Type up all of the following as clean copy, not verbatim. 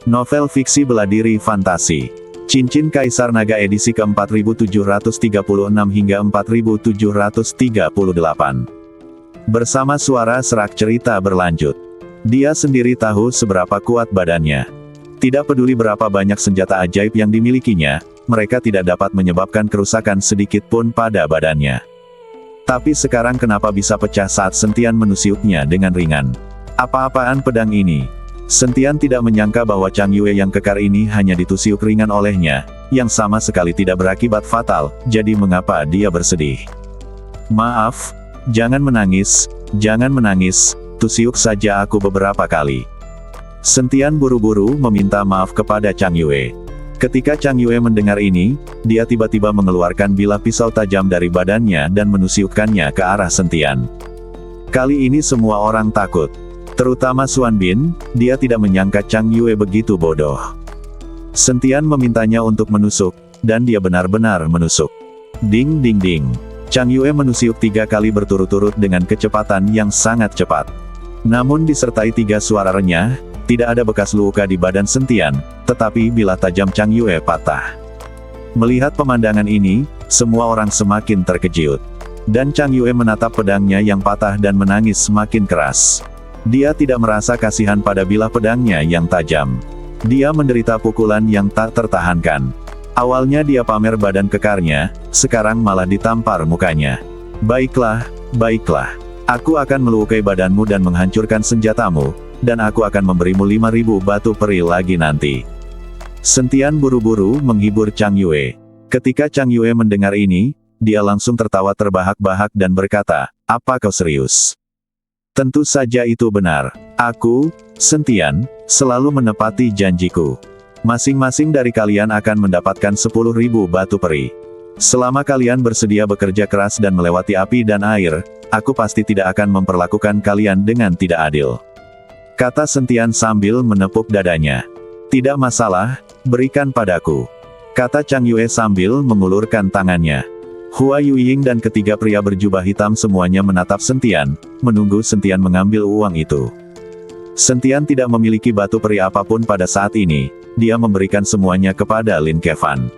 Novel fiksi bela diri fantasi. Cincin Kaisar Naga edisi ke-4736 hingga 4738. Bersama suara serak cerita berlanjut. Dia sendiri tahu seberapa kuat badannya. Tidak peduli berapa banyak senjata ajaib yang dimilikinya, mereka tidak dapat menyebabkan kerusakan sedikit pun pada badannya. Tapi sekarang kenapa bisa pecah saat Sentian menusuknya dengan ringan? Apa-apaan pedang ini? Sentian tidak menyangka bahwa Chang Yue yang kekar ini hanya ditusuk ringan olehnya, yang sama sekali tidak berakibat fatal, jadi mengapa dia bersedih? Maaf, jangan menangis, tusuk saja aku beberapa kali. Sentian buru-buru meminta maaf kepada Chang Yue. Ketika Chang Yue mendengar ini, dia tiba-tiba mengeluarkan bilah pisau tajam dari badannya dan menusukkannya ke arah Sentian. Kali ini semua orang takut. Terutama Xuan Bin, dia tidak menyangka Chang Yue begitu bodoh. Sentian memintanya untuk menusuk, dan dia benar-benar menusuk. Ding ding ding. Chang Yue menusuk 3 kali berturut-turut dengan kecepatan yang sangat cepat. Namun disertai 3 suara renyah, tidak ada bekas luka di badan Sentian, tetapi bilah tajam Chang Yue patah. Melihat pemandangan ini, semua orang semakin terkejut. Dan Chang Yue menatap pedangnya yang patah dan menangis semakin keras. Dia tidak merasa kasihan pada bilah pedangnya yang tajam. Dia menderita pukulan yang tak tertahankan. Awalnya dia pamer badan kekarnya, sekarang malah ditampar mukanya. Baiklah, baiklah. Aku akan melukai badanmu dan menghancurkan senjatamu, dan aku akan memberimu 5.000 batu peri lagi nanti. Sentian buru-buru menghibur Chang Yue. Ketika Chang Yue mendengar ini, dia langsung tertawa terbahak-bahak dan berkata, "Apa kau serius?" Tentu saja itu benar. Aku, Sentian, selalu menepati janjiku. Masing-masing dari kalian akan mendapatkan 10.000 batu peri. Selama kalian bersedia bekerja keras dan melewati api dan air, aku pasti tidak akan memperlakukan kalian dengan tidak adil. Kata Sentian sambil menepuk dadanya. Tidak masalah, berikan padaku. Kata Chang Yue sambil mengulurkan tangannya. Hua Yuying dan ketiga pria berjubah hitam semuanya menatap Sentian, menunggu Sentian mengambil uang itu. Sentian tidak memiliki batu peri apapun pada saat ini, dia memberikan semuanya kepada Lin Kevan.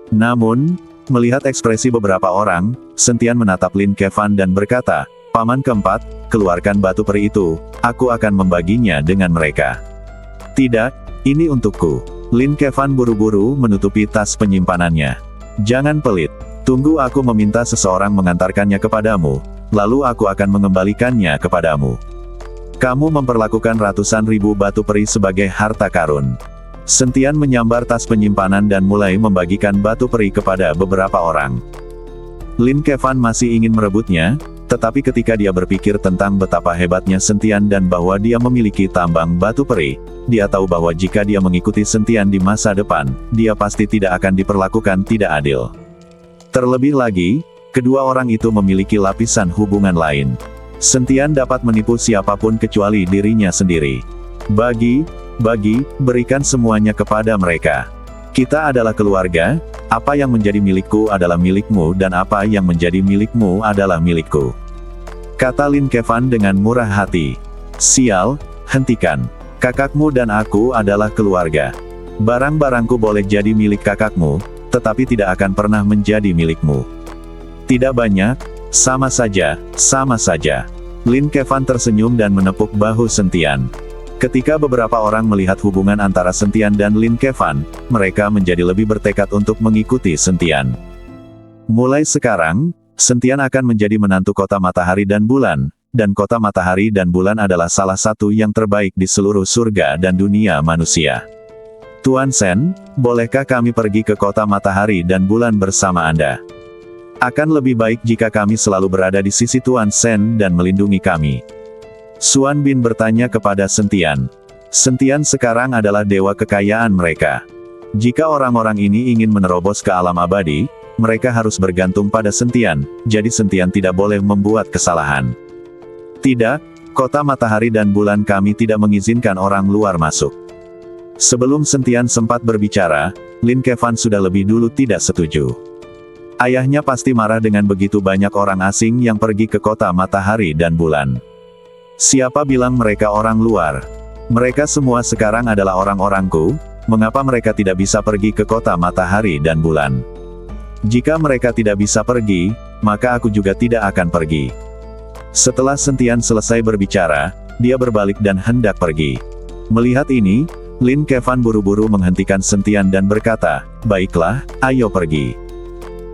Namun, melihat ekspresi beberapa orang, Sentian menatap Lin Kevan dan berkata, "Paman keempat, keluarkan batu peri itu, aku akan membaginya dengan mereka." "Tidak, ini untukku." Lin Kevan buru-buru menutupi tas penyimpanannya. "Jangan pelit. Tunggu aku meminta seseorang mengantarkannya kepadamu, lalu aku akan mengembalikannya kepadamu. Kamu memperlakukan ratusan ribu batu peri sebagai harta karun." Sentian menyambar tas penyimpanan dan mulai membagikan batu peri kepada beberapa orang. Lin Kevan masih ingin merebutnya, tetapi ketika dia berpikir tentang betapa hebatnya Sentian dan bahwa dia memiliki tambang batu peri, dia tahu bahwa jika dia mengikuti Sentian di masa depan, dia pasti tidak akan diperlakukan tidak adil. Terlebih lagi, kedua orang itu memiliki lapisan hubungan lain. Sentian dapat menipu siapapun kecuali dirinya sendiri. Berikan semuanya kepada mereka. Kita adalah keluarga, apa yang menjadi milikku adalah milikmu dan apa yang menjadi milikmu adalah milikku. Kata Lin Kevan dengan murah hati. Sial, hentikan. Kakakmu dan aku adalah keluarga. Barang-barangku boleh jadi milik kakakmu, tetapi tidak akan pernah menjadi milikmu. Tidak banyak, sama saja. Lin Kevan tersenyum dan menepuk bahu Sentian. Ketika beberapa orang melihat hubungan antara Sentian dan Lin Kevan, mereka menjadi lebih bertekad untuk mengikuti Sentian. Mulai sekarang, Sentian akan menjadi menantu Kota Matahari dan Bulan, dan Kota Matahari dan Bulan adalah salah satu yang terbaik di seluruh surga dan dunia manusia. Tuan Sen, bolehkah kami pergi ke Kota Matahari dan Bulan bersama Anda? Akan lebih baik jika kami selalu berada di sisi Tuan Sen dan melindungi kami. Xuan Bin bertanya kepada Sentian. Sentian sekarang adalah dewa kekayaan mereka. Jika orang-orang ini ingin menerobos ke alam abadi, mereka harus bergantung pada Sentian, jadi Sentian tidak boleh membuat kesalahan. Tidak, Kota Matahari dan Bulan kami tidak mengizinkan orang luar masuk. Sebelum Sentian sempat berbicara, Lin Kevan sudah lebih dulu tidak setuju. Ayahnya pasti marah dengan begitu banyak orang asing yang pergi ke Kota Matahari dan Bulan. Siapa bilang mereka orang luar? Mereka semua sekarang adalah orang-orangku, mengapa mereka tidak bisa pergi ke kota matahari dan bulan? Jika mereka tidak bisa pergi, maka aku juga tidak akan pergi. Setelah Sentian selesai berbicara, dia berbalik dan hendak pergi. Melihat ini, Lin Kevan buru-buru menghentikan Sentian dan berkata, "Baiklah, ayo pergi."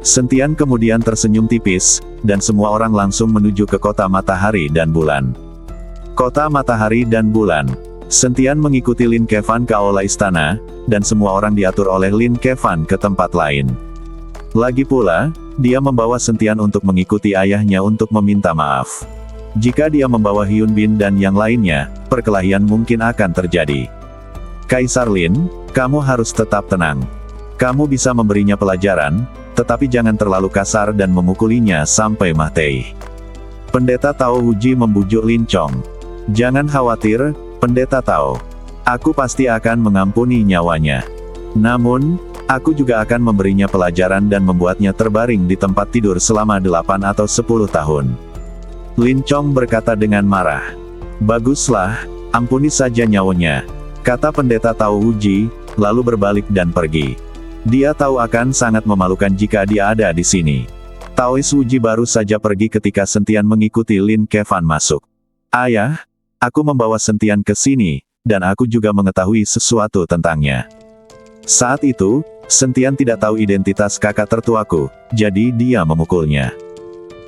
Sentian kemudian tersenyum tipis, dan semua orang langsung menuju ke kota matahari dan bulan. Kota matahari dan bulan. Sentian mengikuti Lin Kevan ke aula istana, dan semua orang diatur oleh Lin Kevan ke tempat lain. Lagi pula, dia membawa Sentian untuk mengikuti ayahnya untuk meminta maaf. Jika dia membawa Hyun Bin dan yang lainnya, perkelahian mungkin akan terjadi. "Kaisar Lin, kamu harus tetap tenang. Kamu bisa memberinya pelajaran, tetapi jangan terlalu kasar dan memukulinya sampai mati." Pendeta Tao Huji membujuk Lin Chong. "Jangan khawatir, Pendeta Tao. Aku pasti akan mengampuni nyawanya. Namun, aku juga akan memberinya pelajaran dan membuatnya terbaring di tempat tidur selama 8 atau 10 tahun. Lin Chong berkata dengan marah. "Baguslah, ampuni saja nyawanya," kata Pendeta Tao Huji, lalu berbalik dan pergi. Dia tahu akan sangat memalukan jika dia ada di sini. Taois Huji baru saja pergi ketika Sentian mengikuti Lin Kevan masuk. "Ayah, aku membawa Sentian ke sini, dan aku juga mengetahui sesuatu tentangnya." Saat itu, Sentian tidak tahu identitas kakak tertuaku, jadi dia memukulnya.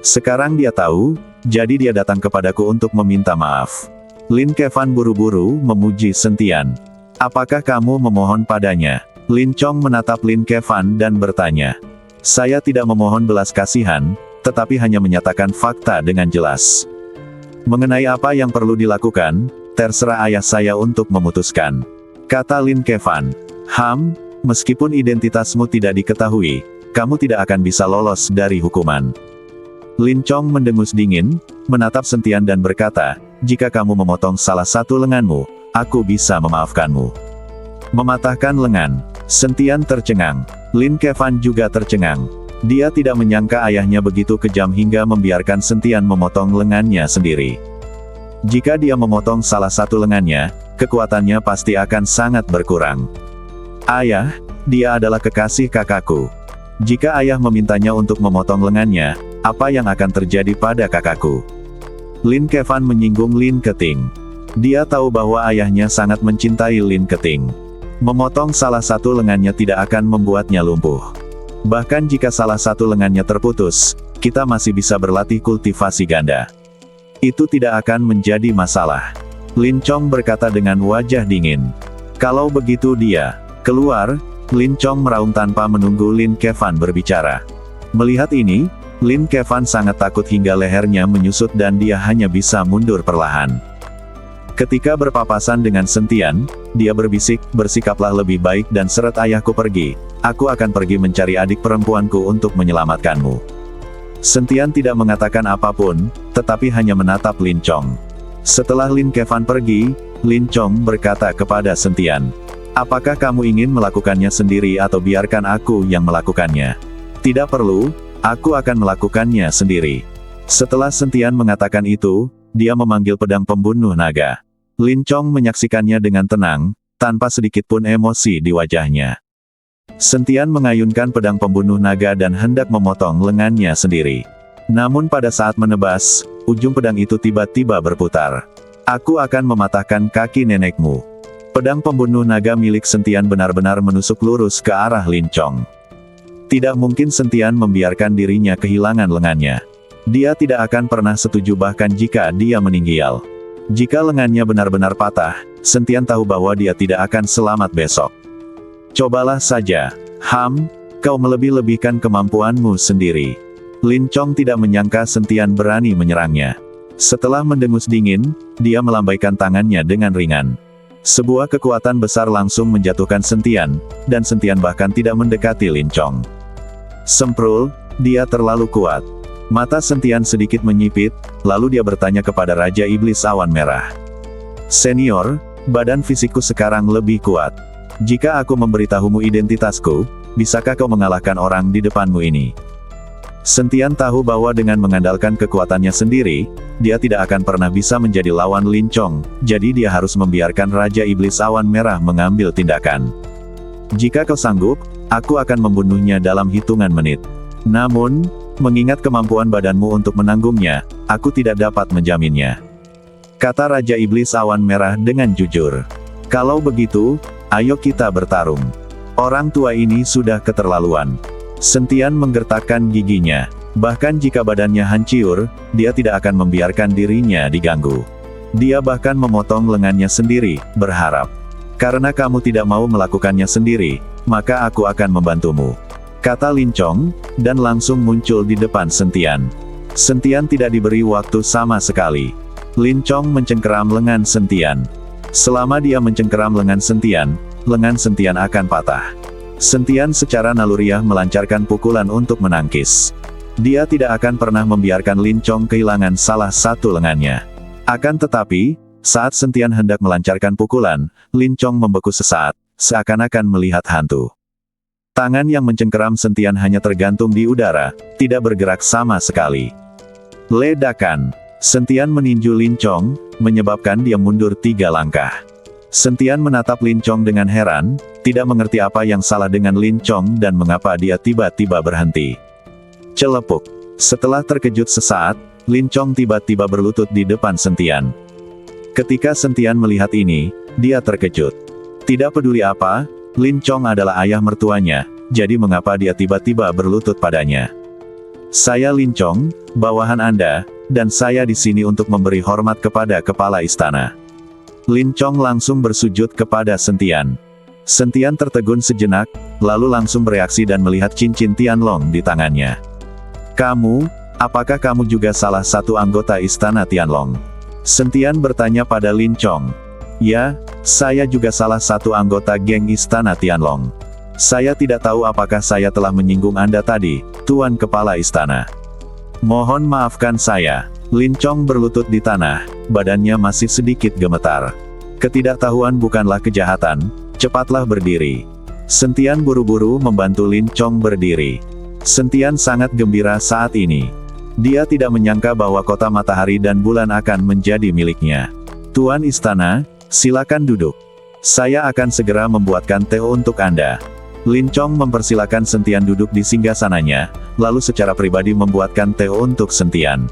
Sekarang dia tahu, jadi dia datang kepadaku untuk meminta maaf. Lin Kevan buru-buru memuji Sentian. "Apakah kamu memohon padanya?" Lin Chong menatap Lin Kevan dan bertanya. "Saya tidak memohon belas kasihan, tetapi hanya menyatakan fakta dengan jelas. Mengenai apa yang perlu dilakukan, terserah ayah saya untuk memutuskan," kata Lin Kevan. Meskipun identitasmu tidak diketahui, kamu tidak akan bisa lolos dari hukuman." Lin Chong mendengus dingin, menatap Sentian dan berkata, "Jika kamu memotong salah satu lenganmu, aku bisa memaafkanmu." Mematahkan lengan. Sentian tercengang. Lin Kevan juga tercengang. Dia tidak menyangka ayahnya begitu kejam hingga membiarkan Sentian memotong lengannya sendiri. Jika dia memotong salah satu lengannya, kekuatannya pasti akan sangat berkurang. "Ayah, dia adalah kekasih kakakku. Jika ayah memintanya untuk memotong lengannya, apa yang akan terjadi pada kakakku?" Lin Kevan menyinggung Lin Keting. Dia tahu bahwa ayahnya sangat mencintai Lin Keting. Memotong salah satu lengannya tidak akan membuatnya lumpuh. Bahkan jika salah satu lengannya terputus, kita masih bisa berlatih kultivasi ganda. Itu tidak akan menjadi masalah. Lin Chong berkata dengan wajah dingin. "Kalau begitu dia keluar." Lin Chong meraung tanpa menunggu Lin Kevan berbicara. Melihat ini, Lin Kevan sangat takut hingga lehernya menyusut dan dia hanya bisa mundur perlahan. Ketika berpapasan dengan Sentian, dia berbisik, "Bersikaplah lebih baik dan seret ayahku pergi. Aku akan pergi mencari adik perempuanku untuk menyelamatkanmu." Sentian tidak mengatakan apapun, tetapi hanya menatap Lin Chong. Setelah Lin Kevan pergi, Lin Chong berkata kepada Sentian, "Apakah kamu ingin melakukannya sendiri atau biarkan aku yang melakukannya?" "Tidak perlu, aku akan melakukannya sendiri." Setelah Sentian mengatakan itu, dia memanggil pedang pembunuh naga. Lin Chong menyaksikannya dengan tenang, tanpa sedikit pun emosi di wajahnya. Sentian mengayunkan pedang pembunuh naga dan hendak memotong lengannya sendiri. Namun pada saat menebas, ujung pedang itu tiba-tiba berputar. "Aku akan mematahkan kaki nenekmu." Pedang pembunuh naga milik Sentian benar-benar menusuk lurus ke arah Lin Chong. Tidak mungkin Sentian membiarkan dirinya kehilangan lengannya. Dia tidak akan pernah setuju bahkan jika dia meninggal. Jika lengannya benar-benar patah, Sentian tahu bahwa dia tidak akan selamat besok. "Cobalah saja. Kau melebih-lebihkan kemampuanmu sendiri." Lin Chong tidak menyangka Sentian berani menyerangnya. Setelah mendengus dingin, dia melambaikan tangannya dengan ringan. Sebuah kekuatan besar langsung menjatuhkan Sentian, dan Sentian bahkan tidak mendekati Lin Chong. Semprul, dia terlalu kuat. Mata Sentian sedikit menyipit, lalu dia bertanya kepada Raja Iblis Awan Merah. "Senior, badan fisikku sekarang lebih kuat. Jika aku memberitahumu identitasku, bisakah kau mengalahkan orang di depanmu ini?" Sentian tahu bahwa dengan mengandalkan kekuatannya sendiri, dia tidak akan pernah bisa menjadi lawan Lin Chong, jadi dia harus membiarkan Raja Iblis Awan Merah mengambil tindakan. Jika kau sanggup, aku akan membunuhnya dalam hitungan menit. Namun, mengingat kemampuan badanmu untuk menanggungnya, aku tidak dapat menjaminnya. Kata Raja Iblis Awan Merah dengan jujur. Kalau begitu, ayo kita bertarung. Orang tua ini sudah keterlaluan. Sentian menggertakkan giginya. Bahkan jika badannya hancur, dia tidak akan membiarkan dirinya diganggu. Dia bahkan memotong lengannya sendiri, berharap. Karena kamu tidak mau melakukannya sendiri, maka aku akan membantumu. Kata Lin Chong, dan langsung muncul di depan Sentian. Sentian tidak diberi waktu sama sekali. Lin Chong mencengkeram lengan Sentian. Selama dia mencengkeram lengan Sentian akan patah. Sentian secara naluriah melancarkan pukulan untuk menangkis. Dia tidak akan pernah membiarkan Lin Chong kehilangan salah satu lengannya. Akan tetapi, saat Sentian hendak melancarkan pukulan, Lin Chong membeku sesaat, seakan-akan melihat hantu. Tangan yang mencengkeram Sentian hanya tergantung di udara, tidak bergerak sama sekali. Ledakan. Sentian meninju Lin Chong, menyebabkan dia mundur 3 langkah. Sentian menatap Lin Chong dengan heran, tidak mengerti apa yang salah dengan Lin Chong dan mengapa dia tiba-tiba berhenti. Celepuk. Setelah terkejut sesaat, Lin Chong tiba-tiba berlutut di depan Sentian. Ketika Sentian melihat ini, dia terkejut. Tidak peduli apa, Lin Chong adalah ayah mertuanya, jadi mengapa dia tiba-tiba berlutut padanya. Saya Lin Chong, bawahan Anda, dan saya di sini untuk memberi hormat kepada kepala istana. Lin Chong langsung bersujud kepada Sentian. Sentian tertegun sejenak, lalu langsung bereaksi dan melihat cincin Tianlong di tangannya. Apakah kamu juga salah satu anggota istana Tianlong? Sentian bertanya pada Lin Chong. Ya, saya juga salah satu anggota geng istana Tianlong. Saya tidak tahu apakah saya telah menyinggung Anda tadi, Tuan Kepala Istana. Mohon maafkan saya. Lin Chong berlutut di tanah, badannya masih sedikit gemetar. Ketidaktahuan bukanlah kejahatan, cepatlah berdiri. Sentian buru-buru membantu Lin Chong berdiri. Sentian sangat gembira saat ini. Dia tidak menyangka bahwa kota matahari dan bulan akan menjadi miliknya. Tuan Istana, silakan duduk. Saya akan segera membuatkan teh untuk Anda. Lin Chong mempersilakan Sentian duduk di singgasananya, lalu secara pribadi membuatkan teh untuk Sentian.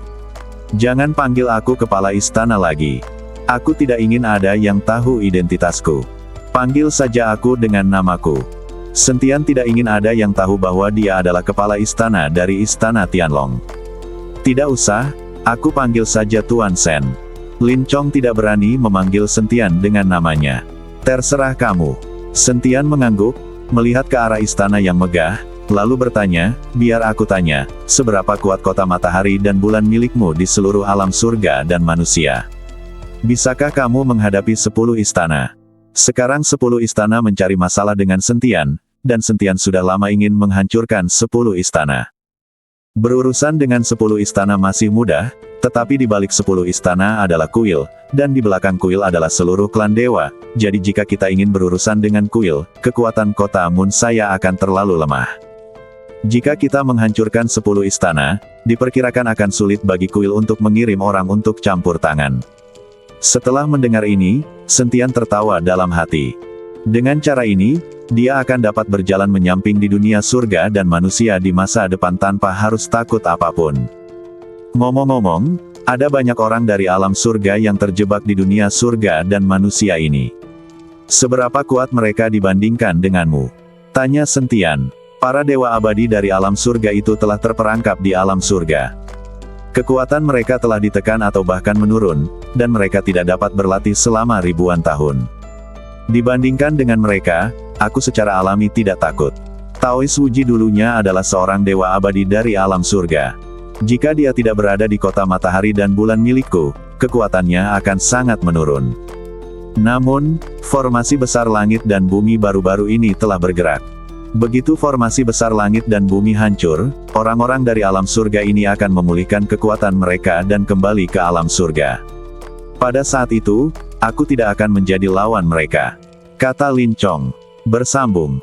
Jangan panggil aku kepala istana lagi. Aku tidak ingin ada yang tahu identitasku. Panggil saja aku dengan namaku. Sentian tidak ingin ada yang tahu bahwa dia adalah kepala istana dari istana Tianlong. Tidak usah, aku panggil saja Tuan Sen. Lin Chong tidak berani memanggil Sentian dengan namanya. Terserah kamu. Sentian mengangguk, melihat ke arah istana yang megah, lalu bertanya, biar aku tanya, seberapa kuat kota matahari dan bulan milikmu di seluruh alam surga dan manusia? Bisakah kamu menghadapi 10 istana? Sekarang 10 istana mencari masalah dengan Sentian, dan Sentian sudah lama ingin menghancurkan 10 istana. Berurusan dengan 10 istana masih mudah, tetapi di balik 10 istana adalah kuil, dan di belakang kuil adalah seluruh klan dewa, jadi jika kita ingin berurusan dengan kuil, kekuatan kota Mun saya akan terlalu lemah. Jika kita menghancurkan 10 istana, diperkirakan akan sulit bagi kuil untuk mengirim orang untuk campur tangan. Setelah mendengar ini, Sentian tertawa dalam hati. Dengan cara ini, dia akan dapat berjalan menyamping di dunia surga dan manusia di masa depan tanpa harus takut apapun. Ngomong-ngomong, ada banyak orang dari alam surga yang terjebak di dunia surga dan manusia ini. Seberapa kuat mereka dibandingkan denganmu? Tanya Sentian. Para dewa abadi dari alam surga itu telah terperangkap di alam surga. Kekuatan mereka telah ditekan atau bahkan menurun, dan mereka tidak dapat berlatih selama ribuan tahun. Dibandingkan dengan mereka, aku secara alami tidak takut. Taois Wuji dulunya adalah seorang dewa abadi dari alam surga. Jika dia tidak berada di kota matahari dan bulan milikku, kekuatannya akan sangat menurun. Namun, formasi besar langit dan bumi baru-baru ini telah bergerak. Begitu formasi besar langit dan bumi hancur, orang-orang dari alam surga ini akan memulihkan kekuatan mereka dan kembali ke alam surga. Pada saat itu, aku tidak akan menjadi lawan mereka. Kata Lin Chong. Bersambung.